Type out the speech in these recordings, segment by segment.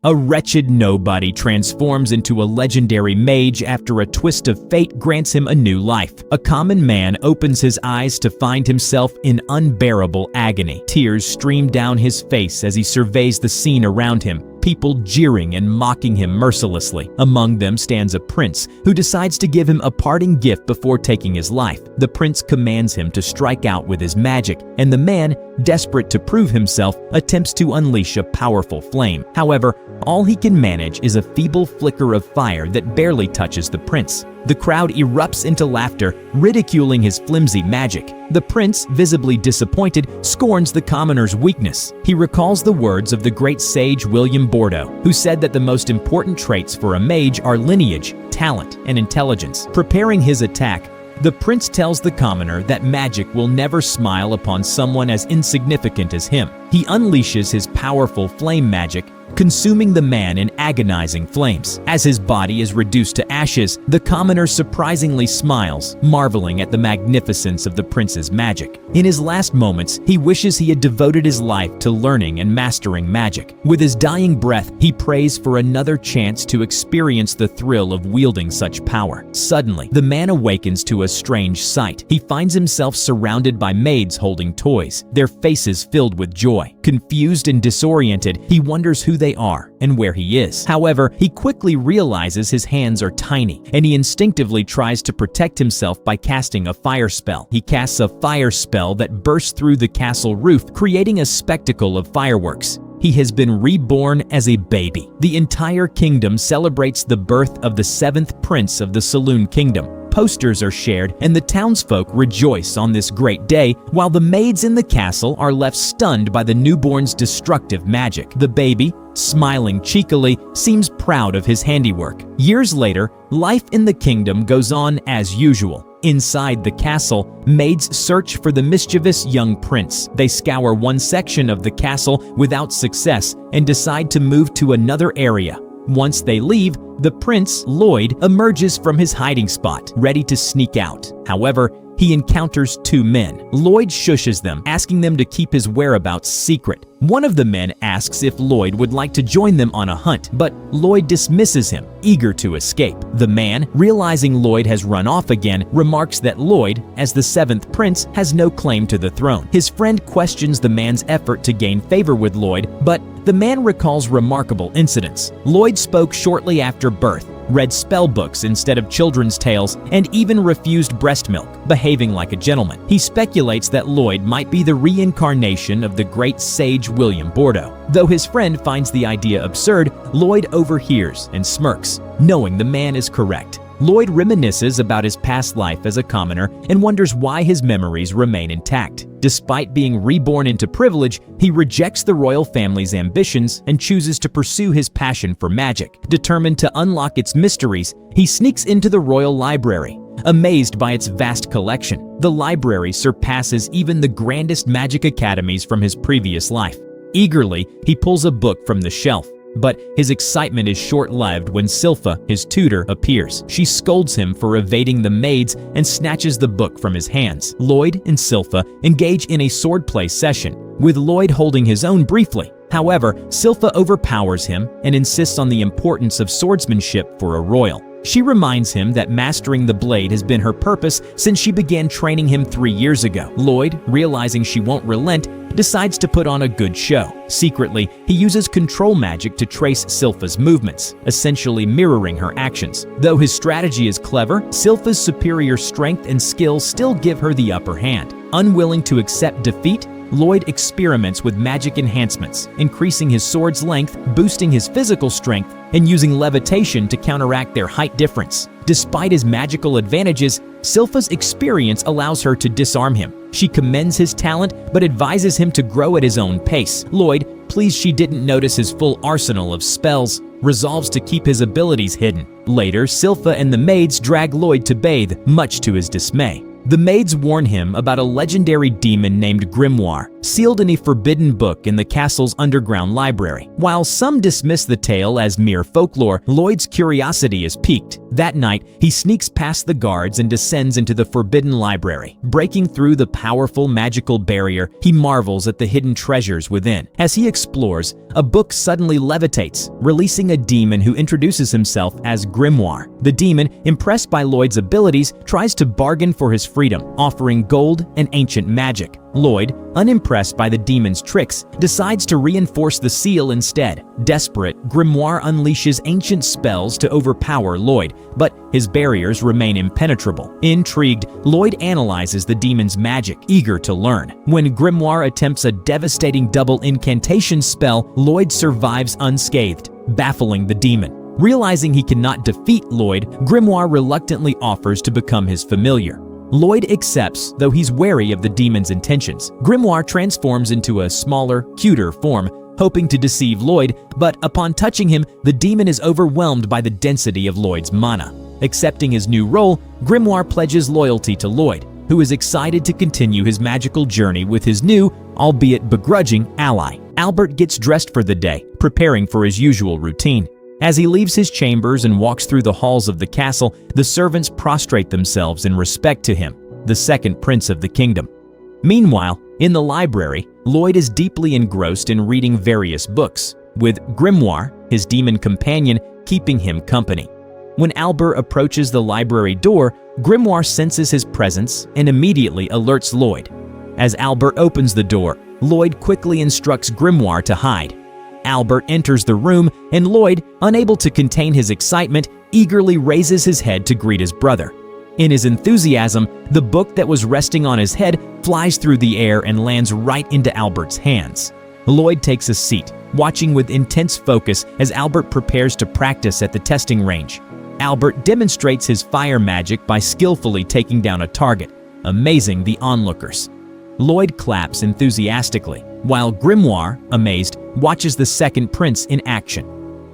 A wretched nobody transforms into a legendary mage after a twist of fate grants him a new life. A common man opens his eyes to find himself in unbearable agony. Tears stream down his face as he surveys the scene around him, people jeering and mocking him mercilessly. Among them stands a prince who decides to give him a parting gift before taking his life. The prince commands him to strike out with his magic, and the man, desperate to prove himself, attempts to unleash a powerful flame. However, all he can manage is a feeble flicker of fire that barely touches the prince. The crowd erupts into laughter, ridiculing his flimsy magic. The prince, visibly disappointed, scorns the commoner's weakness. He recalls the words of the great sage William Bordeaux, who said that the most important traits for a mage are lineage, talent, and intelligence. Preparing his attack, the prince tells the commoner that magic will never smile upon someone as insignificant as him. He unleashes his powerful flame magic, consuming the man in agonizing flames. As his body is reduced to ashes, the commoner surprisingly smiles, marveling at the magnificence of the prince's magic. In his last moments, he wishes he had devoted his life to learning and mastering magic. With his dying breath, he prays for another chance to experience the thrill of wielding such power. Suddenly, the man awakens to a strange sight. He finds himself surrounded by maids holding toys, their faces filled with joy. Confused and disoriented, he wonders who they are and where he is. However, he quickly realizes his hands are tiny, and he instinctively tries to protect himself by casting a fire spell. He casts a fire spell that bursts through the castle roof, creating a spectacle of fireworks. He has been reborn as a baby. The entire kingdom celebrates the birth of the 7th prince of the Saloon Kingdom. Posters are shared, and the townsfolk rejoice on this great day, while the maids in the castle are left stunned by the newborn's destructive magic. The baby, smiling cheekily, seems proud of his handiwork. Years later, life in the kingdom goes on as usual. Inside the castle, maids search for the mischievous young prince. They scour one section of the castle without success and decide to move to another area. Once they leave, the prince, Lloyd, emerges from his hiding spot, ready to sneak out. However, he encounters two men. Lloyd shushes them, asking them to keep his whereabouts secret. One of the men asks if Lloyd would like to join them on a hunt, but Lloyd dismisses him, eager to escape. The man, realizing Lloyd has run off again, remarks that Lloyd, as the 7th prince, has no claim to the throne. His friend questions the man's effort to gain favor with Lloyd, but the man recalls remarkable incidents. Lloyd spoke shortly after birth, read spell books instead of children's tales, and even refused breast milk, behaving like a gentleman. He speculates that Lloyd might be the reincarnation of the great sage William Bordeaux. Though his friend finds the idea absurd, Lloyd overhears and smirks, knowing the man is correct. Lloyd reminisces about his past life as a commoner and wonders why his memories remain intact. Despite being reborn into privilege, he rejects the royal family's ambitions and chooses to pursue his passion for magic. Determined to unlock its mysteries, he sneaks into the royal library. Amazed by its vast collection, the library surpasses even the grandest magic academies from his previous life. Eagerly, he pulls a book from the shelf. But his excitement is short-lived when Silpha, his tutor, appears. She scolds him for evading the maids and snatches the book from his hands. Lloyd and Silpha engage in a swordplay session, with Lloyd holding his own briefly. However, Silpha overpowers him and insists on the importance of swordsmanship for a royal. She reminds him that mastering the blade has been her purpose since she began training him 3 years ago. Lloyd, realizing she won't relent, decides to put on a good show. Secretly, he uses control magic to trace Silpha's movements, essentially mirroring her actions. Though his strategy is clever, Silpha's superior strength and skill still give her the upper hand. Unwilling to accept defeat, Lloyd experiments with magic enhancements, increasing his sword's length, boosting his physical strength, and using levitation to counteract their height difference. Despite his magical advantages, Silpha's experience allows her to disarm him. She commends his talent, but advises him to grow at his own pace. Lloyd, pleased she didn't notice his full arsenal of spells, resolves to keep his abilities hidden. Later, Silpha and the maids drag Lloyd to bathe, much to his dismay. The maids warn him about a legendary demon named Grimoire, sealed in a forbidden book in the castle's underground library. While some dismiss the tale as mere folklore, Lloyd's curiosity is piqued. That night, he sneaks past the guards and descends into the forbidden library. Breaking through the powerful magical barrier, he marvels at the hidden treasures within. As he explores, a book suddenly levitates, releasing a demon who introduces himself as Grimoire. The demon, impressed by Lloyd's abilities, tries to bargain for his freedom, offering gold and ancient magic. Lloyd, unimpressed by the demon's tricks, decides to reinforce the seal instead. Desperate, Grimoire unleashes ancient spells to overpower Lloyd, but his barriers remain impenetrable. Intrigued, Lloyd analyzes the demon's magic, eager to learn. When Grimoire attempts a devastating double incantation spell, Lloyd survives unscathed, baffling the demon. Realizing he cannot defeat Lloyd, Grimoire reluctantly offers to become his familiar. Lloyd accepts, though he's wary of the demon's intentions. Grimoire transforms into a smaller, cuter form, hoping to deceive Lloyd, but upon touching him, the demon is overwhelmed by the density of Lloyd's mana. Accepting his new role, Grimoire pledges loyalty to Lloyd, who is excited to continue his magical journey with his new, albeit begrudging, ally. Albert gets dressed for the day, preparing for his usual routine. As he leaves his chambers and walks through the halls of the castle, the servants prostrate themselves in respect to him, the second prince of the kingdom. Meanwhile, in the library, Lloyd is deeply engrossed in reading various books, with Grimoire, his demon companion, keeping him company. When Albert approaches the library door, Grimoire senses his presence and immediately alerts Lloyd. As Albert opens the door, Lloyd quickly instructs Grimoire to hide. Albert enters the room, and Lloyd, unable to contain his excitement, eagerly raises his head to greet his brother. In his enthusiasm, the book that was resting on his head flies through the air and lands right into Albert's hands. Lloyd takes a seat, watching with intense focus as Albert prepares to practice at the testing range. Albert demonstrates his fire magic by skillfully taking down a target, amazing the onlookers. Lloyd claps enthusiastically, while Grimoire, amazed, watches the second prince in action.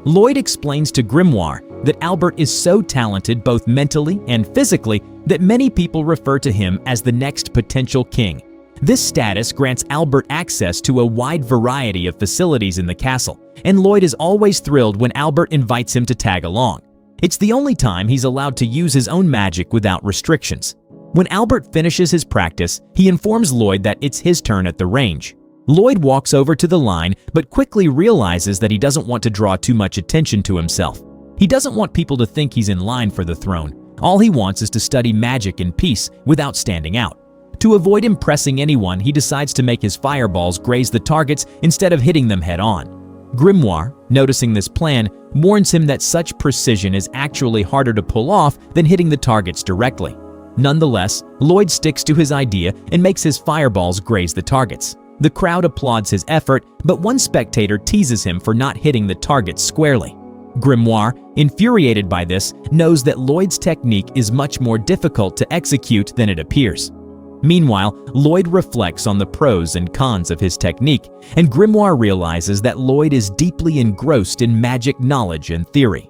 Lloyd explains to Grimoire that Albert is so talented both mentally and physically that many people refer to him as the next potential king. This status grants Albert access to a wide variety of facilities in the castle, and Lloyd is always thrilled when Albert invites him to tag along. It's the only time he's allowed to use his own magic without restrictions. When Albert finishes his practice, he informs Lloyd that it's his turn at the range. Lloyd walks over to the line, but quickly realizes that he doesn't want to draw too much attention to himself. He doesn't want people to think he's in line for the throne. All he wants is to study magic in peace without standing out. To avoid impressing anyone, he decides to make his fireballs graze the targets instead of hitting them head-on. Grimoire, noticing this plan, warns him that such precision is actually harder to pull off than hitting the targets directly. Nonetheless, Lloyd sticks to his idea and makes his fireballs graze the targets. The crowd applauds his effort, but one spectator teases him for not hitting the targets squarely. Grimoire, infuriated by this, knows that Lloyd's technique is much more difficult to execute than it appears. Meanwhile, Lloyd reflects on the pros and cons of his technique, and Grimoire realizes that Lloyd is deeply engrossed in magic knowledge and theory.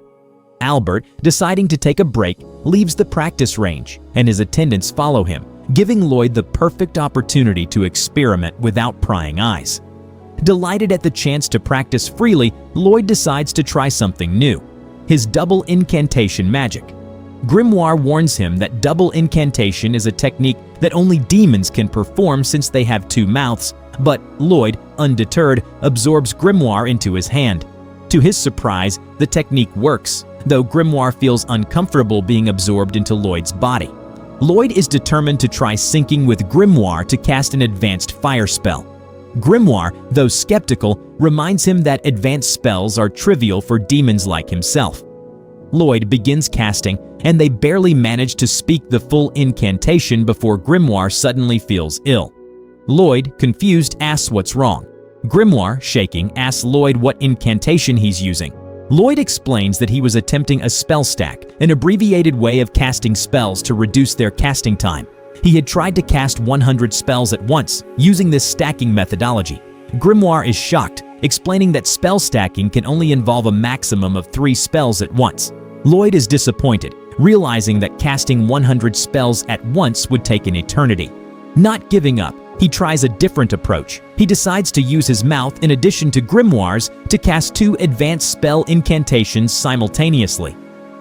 Albert, deciding to take a break, leaves the practice range, and his attendants follow him, giving Lloyd the perfect opportunity to experiment without prying eyes. Delighted at the chance to practice freely, Lloyd decides to try something new: his double incantation magic. Grimoire warns him that double incantation is a technique that only demons can perform since they have two mouths, but Lloyd, undeterred, absorbs Grimoire into his hand. To his surprise, the technique works, though Grimoire feels uncomfortable being absorbed into Lloyd's body. Lloyd is determined to try syncing with Grimoire to cast an advanced fire spell. Grimoire, though skeptical, reminds him that advanced spells are trivial for demons like himself. Lloyd begins casting, and they barely manage to speak the full incantation before Grimoire suddenly feels ill. Lloyd, confused, asks what's wrong. Grimoire, shaking, asks Lloyd what incantation he's using. Lloyd explains that he was attempting a spell stack, an abbreviated way of casting spells to reduce their casting time. He had tried to cast 100 spells at once, using this stacking methodology. Grimoire is shocked, explaining that spell stacking can only involve a maximum of 3 spells at once. Lloyd is disappointed, realizing that casting 100 spells at once would take an eternity. Not giving up, He tries a different approach. He decides to use his mouth in addition to grimoires to cast 2 advanced spell incantations simultaneously.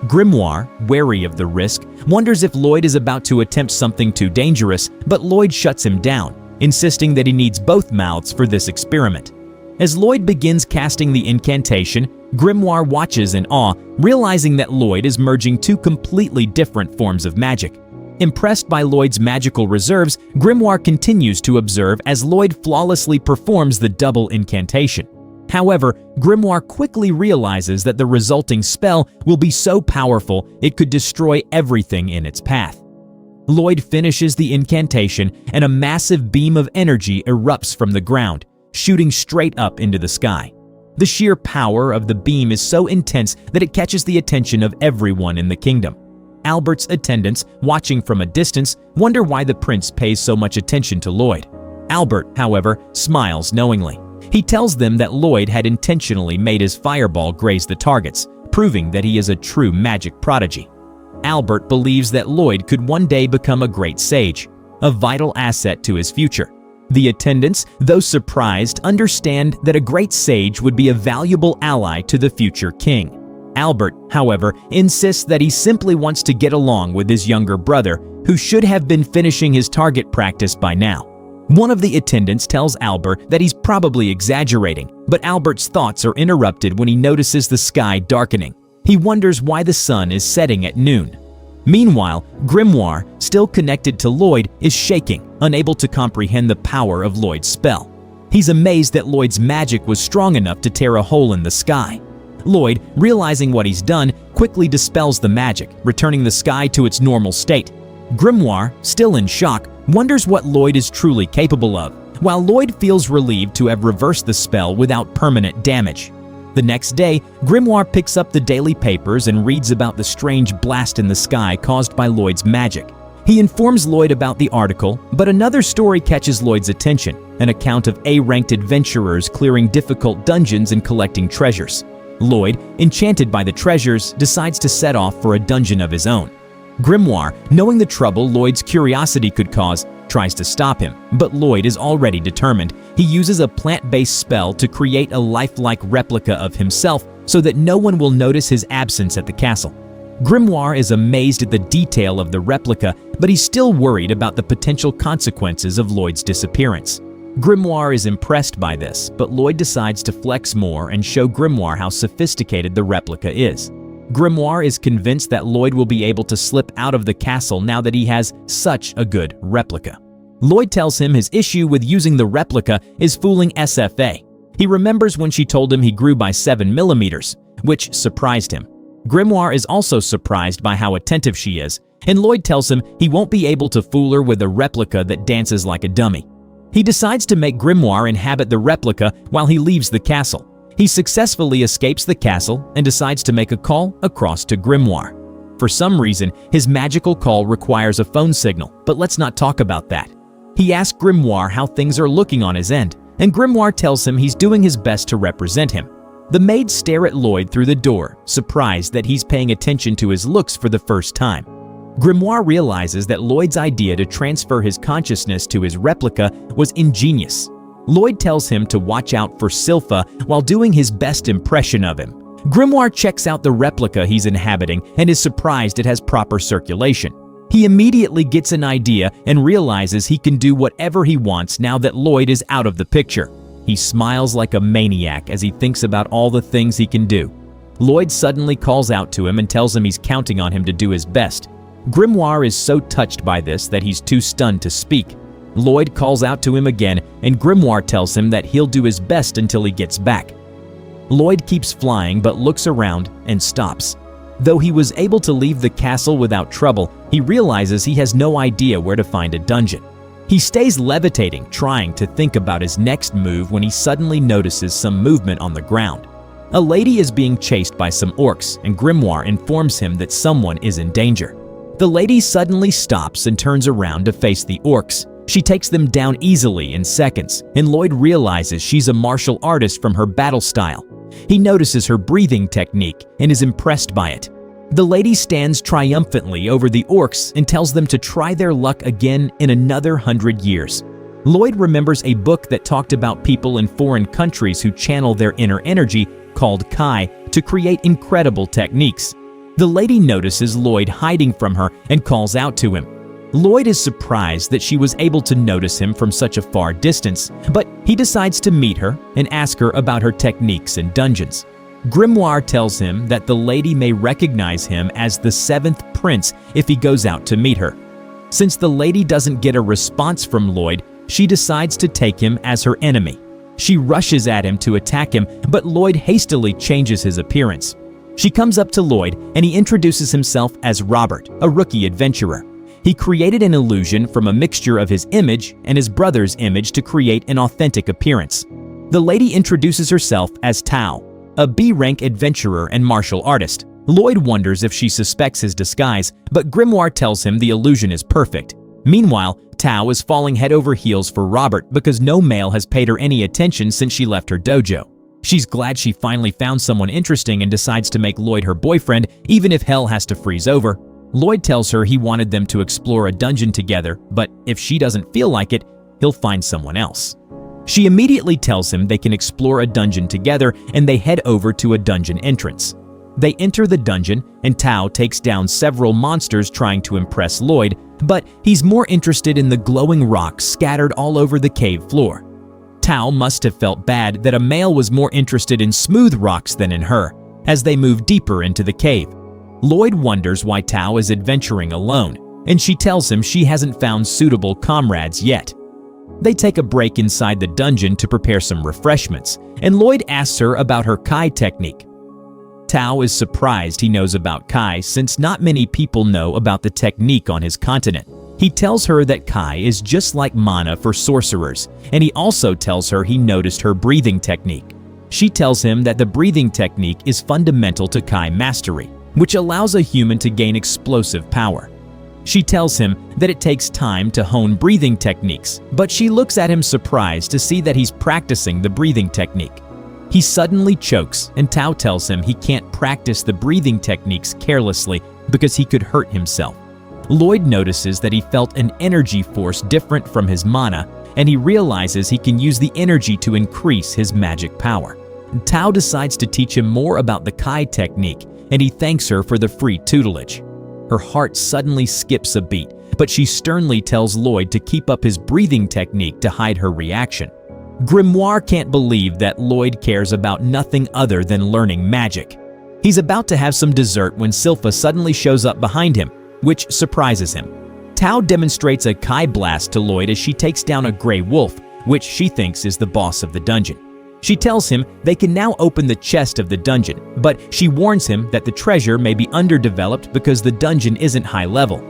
Grimoire, wary of the risk, wonders if Lloyd is about to attempt something too dangerous, but Lloyd shuts him down, insisting that he needs both mouths for this experiment. As Lloyd begins casting the incantation, Grimoire watches in awe, realizing that Lloyd is merging 2 completely different forms of magic. Impressed by Lloyd's magical reserves, Grimoire continues to observe as Lloyd flawlessly performs the double incantation. However, Grimoire quickly realizes that the resulting spell will be so powerful it could destroy everything in its path. Lloyd finishes the incantation and a massive beam of energy erupts from the ground, shooting straight up into the sky. The sheer power of the beam is so intense that it catches the attention of everyone in the kingdom. Albert's attendants, watching from a distance, wonder why the prince pays so much attention to Lloyd. Albert, however, smiles knowingly. He tells them that Lloyd had intentionally made his fireball graze the targets, proving that he is a true magic prodigy. Albert believes that Lloyd could one day become a great sage, a vital asset to his future. The attendants, though surprised, understand that a great sage would be a valuable ally to the future king. Albert, however, insists that he simply wants to get along with his younger brother, who should have been finishing his target practice by now. One of the attendants tells Albert that he's probably exaggerating, but Albert's thoughts are interrupted when he notices the sky darkening. He wonders why the sun is setting at noon. Meanwhile, Grimoire, still connected to Lloyd, is shaking, unable to comprehend the power of Lloyd's spell. He's amazed that Lloyd's magic was strong enough to tear a hole in the sky. Lloyd, realizing what he's done, quickly dispels the magic, returning the sky to its normal state. Grimoire, still in shock, wonders what Lloyd is truly capable of, while Lloyd feels relieved to have reversed the spell without permanent damage. The next day, Grimoire picks up the daily papers and reads about the strange blast in the sky caused by Lloyd's magic. He informs Lloyd about the article, but another story catches Lloyd's attention, an account of A-ranked adventurers clearing difficult dungeons and collecting treasures. Lloyd, enchanted by the treasures, decides to set off for a dungeon of his own. Grimoire, knowing the trouble Lloyd's curiosity could cause, tries to stop him, but Lloyd is already determined. He uses a plant-based spell to create a lifelike replica of himself so that no one will notice his absence at the castle. Grimoire is amazed at the detail of the replica, but he's still worried about the potential consequences of Lloyd's disappearance. Grimoire is impressed by this, but Lloyd decides to flex more and show Grimoire how sophisticated the replica is. Grimoire is convinced that Lloyd will be able to slip out of the castle now that he has such a good replica. Lloyd tells him his issue with using the replica is fooling SFA. He remembers when she told him he grew by 7 millimeters, which surprised him. Grimoire is also surprised by how attentive she is, and Lloyd tells him he won't be able to fool her with a replica that dances like a dummy. He decides to make Grimoire inhabit the replica while he leaves the castle. He successfully escapes the castle and decides to make a call across to Grimoire. For some reason, his magical call requires a phone signal, but let's not talk about that. He asks Grimoire how things are looking on his end, and Grimoire tells him he's doing his best to represent him. The maids stare at Lloyd through the door, surprised that he's paying attention to his looks for the first time. Grimoire realizes that Lloyd's idea to transfer his consciousness to his replica was ingenious. Lloyd tells him to watch out for Silpha while doing his best impression of him. Grimoire checks out the replica he's inhabiting and is surprised it has proper circulation. He immediately gets an idea and realizes he can do whatever he wants now that Lloyd is out of the picture. He smiles like a maniac as he thinks about all the things he can do. Lloyd suddenly calls out to him and tells him he's counting on him to do his best. Grimoire is so touched by this that he's too stunned to speak. Lloyd calls out to him again, and Grimoire tells him that he'll do his best until he gets back. Lloyd keeps flying but looks around and stops. Though he was able to leave the castle without trouble, he realizes he has no idea where to find a dungeon. He stays levitating, trying to think about his next move when he suddenly notices some movement on the ground. A lady is being chased by some orcs, and Grimoire informs him that someone is in danger. The lady suddenly stops and turns around to face the orcs. She takes them down easily in seconds, and Lloyd realizes she's a martial artist from her battle style. He notices her breathing technique and is impressed by it. The lady stands triumphantly over the orcs and tells them to try their luck again in another 100 years. Lloyd remembers a book that talked about people in foreign countries who channel their inner energy, called Kai, to create incredible techniques. The lady notices Lloyd hiding from her and calls out to him. Lloyd is surprised that she was able to notice him from such a far distance, but he decides to meet her and ask her about her techniques and dungeons. Grimoire tells him that the lady may recognize him as the 7th prince if he goes out to meet her. Since the lady doesn't get a response from Lloyd, she decides to take him as her enemy. She rushes at him to attack him, but Lloyd hastily changes his appearance. She comes up to Lloyd and he introduces himself as Robert, a rookie adventurer. He created an illusion from a mixture of his image and his brother's image to create an authentic appearance. The lady introduces herself as Tao, a B-rank adventurer and martial artist. Lloyd wonders if she suspects his disguise, but Grimoire tells him the illusion is perfect. Meanwhile, Tao is falling head over heels for Robert because no male has paid her any attention since she left her dojo. She's glad she finally found someone interesting and decides to make Lloyd her boyfriend, even if hell has to freeze over. Lloyd tells her he wanted them to explore a dungeon together, but if she doesn't feel like it, he'll find someone else. She immediately tells him they can explore a dungeon together, and they head over to a dungeon entrance. They enter the dungeon, and Tao takes down several monsters trying to impress Lloyd, but he's more interested in the glowing rocks scattered all over the cave floor. Tao must have felt bad that a male was more interested in smooth rocks than in her, as they move deeper into the cave. Lloyd wonders why Tao is adventuring alone, and she tells him she hasn't found suitable comrades yet. They take a break inside the dungeon to prepare some refreshments, and Lloyd asks her about her Kai technique. Tao is surprised he knows about Kai since not many people know about the technique on his continent. He tells her that Kai is just like mana for sorcerers, and he also tells her he noticed her breathing technique. She tells him that the breathing technique is fundamental to Kai mastery, which allows a human to gain explosive power. She tells him that it takes time to hone breathing techniques, but she looks at him surprised to see that he's practicing the breathing technique. He suddenly chokes, and Tao tells him he can't practice the breathing techniques carelessly because he could hurt himself. Lloyd notices that he felt an energy force different from his mana, and he realizes he can use the energy to increase his magic power. Tao decides to teach him more about the Kai technique, and he thanks her for the free tutelage. Her heart suddenly skips a beat, but she sternly tells Lloyd to keep up his breathing technique to hide her reaction. Grimoire can't believe that Lloyd cares about nothing other than learning magic. He's about to have some dessert when Silpha suddenly shows up behind him, which surprises him. Tao demonstrates a Kai blast to Lloyd as she takes down a gray wolf, which she thinks is the boss of the dungeon. She tells him they can now open the chest of the dungeon, but she warns him that the treasure may be underdeveloped because the dungeon isn't high level.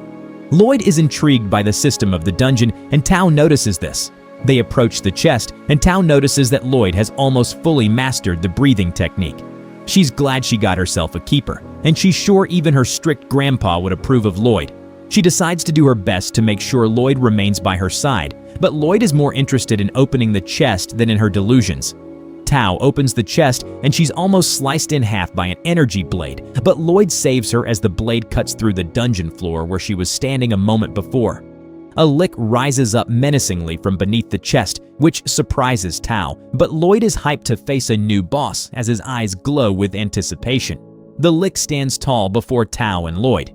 Lloyd is intrigued by the system of the dungeon, and Tao notices this. They approach the chest, and Tao notices that Lloyd has almost fully mastered the breathing technique. She's glad she got herself a keeper, and she's sure even her strict grandpa would approve of Lloyd. She decides to do her best to make sure Lloyd remains by her side, but Lloyd is more interested in opening the chest than in her delusions. Tao opens the chest, and she's almost sliced in half by an energy blade, but Lloyd saves her as the blade cuts through the dungeon floor where she was standing a moment before. A lick rises up menacingly from beneath the chest, which surprises Tao, but Lloyd is hyped to face a new boss as his eyes glow with anticipation. The lick stands tall before Tao and Lloyd.